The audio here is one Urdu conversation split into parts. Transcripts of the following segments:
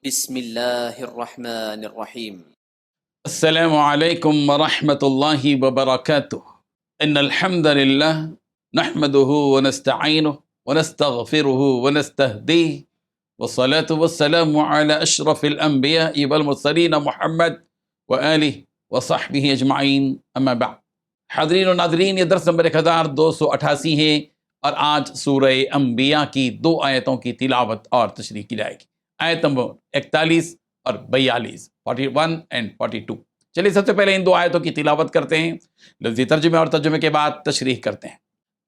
بسم اللہ الرحمن الرحیم۔ السلام علیکم ورحمۃ اللہ وبرکاتہ۔ ان الحمد للہ نحمده ونستعینه ونستغفره ونستهدیه والصلاة والسلام على اشرف الانبیاء والمرسلین محمد وآلہ وصحبہ اجمعین، اما بعد۔ حاضرین و ناظرین، یہ درس نمبر 1288 ہے اور آج سورہ انبیاء کی 2 آیتوں کی تلاوت اور تشریح کی جائے گی، آیت نمبر 41 اور 42، 41 and 42۔ چلیے سب سے پہلے ان 2 آیتوں کی تلاوت کرتے ہیں، لفظی ترجمے اور ترجمے کے بعد تشریح کرتے ہیں۔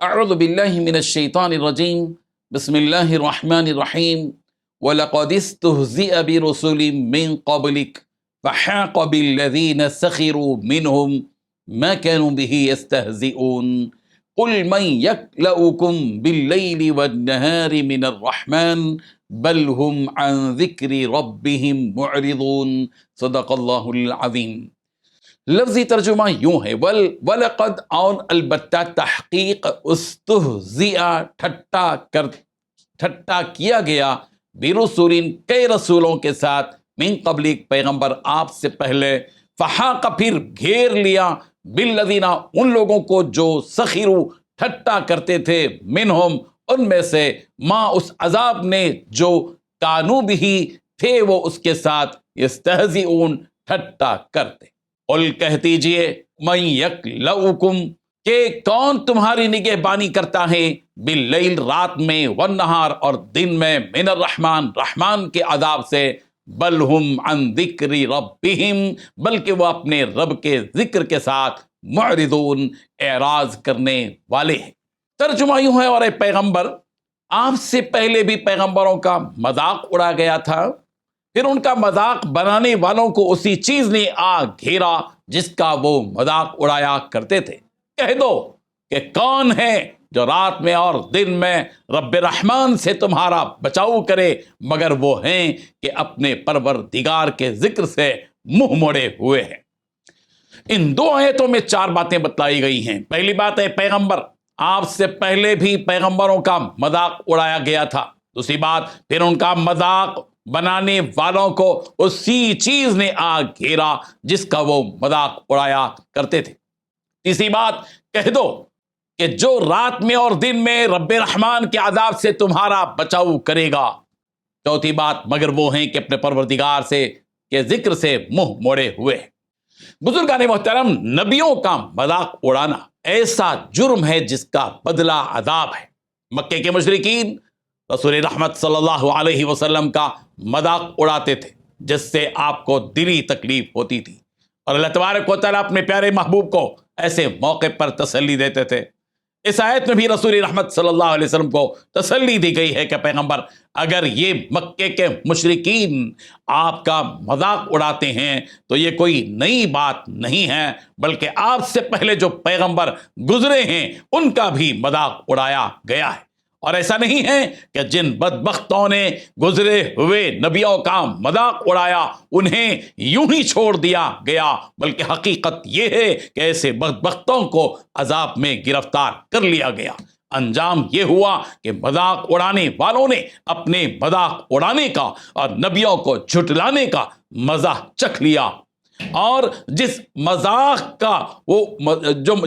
اعوذ باللہ من الشیطان الرجیم، بسم اللہ الرحمن الرحیم۔ وَلَقَدِ اسْتُهْزِئَ بِرُسُلٍ مِّن قَبْلِكَ فَحَاقَ بِالَّذِينَ سَخِرُوا مِنْهُمْ مَا كَانُوا بِهِ يَسْتَهْزِئُونَ قُلْ مَنْ يَكْلَؤُكُمْ بِاللَّيْلِ وَالنَّهَارِ مِنَ الرَّحْمَنِ بل ہم عن ذکر ربہم معرضون۔ صدق اللہ العظیم۔ لفظی ترجمہ یوں ہے، وَلَقَدْ اور البتہ تحقیق، استہزئ ٹھٹا کیا گیا، برسول کئی رسولوں کے ساتھ، من قبلک پیغمبر آپ سے پہلے، فحاق پھر گھیر لیا، بالذین ان لوگوں کو جو سخروا ٹھٹا کرتے تھے، منہم ان میں سے، ماں اس عذاب نے جو کانو بھی تھے وہ اس کے ساتھ، یستہزئون ٹھٹا کرتے۔ قل کہہ دیجئے، من یکلؤکم کہ کون تمہاری نگہبانی کرتا ہے، باللیل رات میں، والنہار اور دن میں، من الرحمن رحمان کے عذاب سے، بل ہم عن ذکر ربہم بلکہ وہ اپنے رب کے ذکر کے ساتھ، معرضون اعراض کرنے والے ہیں۔ ترجمہ یوں ہے، اور اے پیغمبر، آپ سے پہلے بھی پیغمبروں کا مذاق اڑا گیا تھا، پھر ان کا مذاق بنانے والوں کو اسی چیز نے آ گھیرا جس کا وہ مذاق اڑایا کرتے تھے۔ کہہ دو کہ کون ہے جو رات میں اور دن میں رب رحمان سے تمہارا بچاؤ کرے، مگر وہ ہیں کہ اپنے پروردگار کے ذکر سے منہ موڑے ہوئے ہیں۔ ان 2 آیتوں میں 4 باتیں بتلائی گئی ہیں۔ پہلی بات ہے، پیغمبر آپ سے پہلے بھی پیغمبروں کا مذاق اڑایا گیا تھا۔ دوسری بات، پھر ان کا مذاق بنانے والوں کو اسی چیز نے آ گھیرا جس کا وہ مذاق اڑایا کرتے تھے۔ تیسری بات، کہہ دو کہ جو رات میں اور دن میں رب رحمان کے عذاب سے تمہارا بچاؤ کرے گا۔ چوتھی بات، مگر وہ ہیں کہ اپنے پروردگار سے کے ذکر سے منہ موڑے ہوئے۔ بزرگان محترم، نبیوں کا مذاق اڑانا ایسا جرم ہے جس کا بدلہ عذاب ہے۔ مکے کے مشرکین رسول رحمت صلی اللہ علیہ وسلم کا مذاق اڑاتے تھے، جس سے آپ کو دلی تکلیف ہوتی تھی، اور اللہ تبارک و تعالیٰ اپنے پیارے محبوب کو ایسے موقع پر تسلی دیتے تھے۔ اس آیت میں بھی رسول رحمت صلی اللہ علیہ وسلم کو تسلی دی گئی ہے کہ پیغمبر، اگر یہ مکے کے مشرکین آپ کا مذاق اڑاتے ہیں تو یہ کوئی نئی بات نہیں ہے، بلکہ آپ سے پہلے جو پیغمبر گزرے ہیں ان کا بھی مذاق اڑایا گیا ہے۔ اور ایسا نہیں ہے کہ جن بدبختوں نے گزرے ہوئے نبیوں کا مذاق اڑایا انہیں یوں ہی چھوڑ دیا گیا، بلکہ حقیقت یہ ہے کہ ایسے بدبختوں کو عذاب میں گرفتار کر لیا گیا۔ انجام یہ ہوا کہ مذاق اڑانے والوں نے اپنے مذاق اڑانے کا اور نبیوں کو جھٹلانے کا مزہ چکھ لیا، اور جس مذاق کا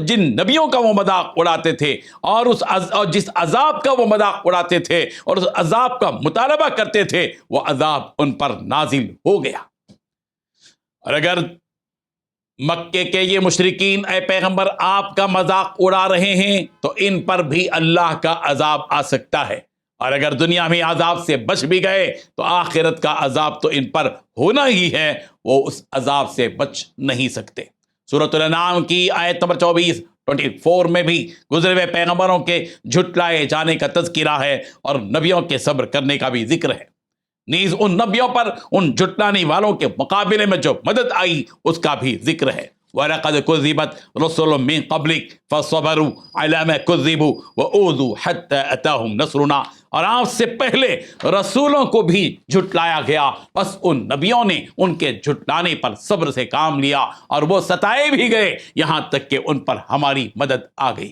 جن نبیوں کا وہ مذاق اڑاتے تھے، اور جس عذاب کا وہ مذاق اڑاتے تھے اور اس عذاب کا مطالبہ کرتے تھے، وہ عذاب ان پر نازل ہو گیا۔ اور اگر مکے کے یہ مشرکین اے پیغمبر آپ کا مذاق اڑا رہے ہیں تو ان پر بھی اللہ کا عذاب آ سکتا ہے، اور اگر دنیا میں عذاب سے بچ بھی گئے تو آخرت کا عذاب تو ان پر ہونا ہی ہے، وہ اس عذاب سے بچ نہیں سکتے۔ سورۃ الانعام کی آیت نمبر 24 میں بھی گزرے ہوئے پیغمبروں کے جھٹلائے جانے کا تذکرہ ہے، اور نبیوں کے صبر کرنے کا بھی ذکر ہے۔ نیز ان نبیوں پر ان جھٹلانے والوں کے مقابلے میں جو مدد آئی اس کا بھی ذکر ہے۔ وَلَقَدْ كُذِّبَتْ رُسُلٌ مِّن قَبْلِكَ فَصَبَرُوا عَلَىٰ مَا كُذِّبُوا وَأُوذُوا حَتَّىٰ أَتَاهُمْ نَصْرُنَا، اور آپ سے پہلے رسولوں کو بھی جھٹلایا گیا، بس ان نبیوں نے ان کے جھٹلانے پر صبر سے کام لیا، اور وہ ستائے بھی گئے یہاں تک کہ ان پر ہماری مدد آ گئی۔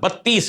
32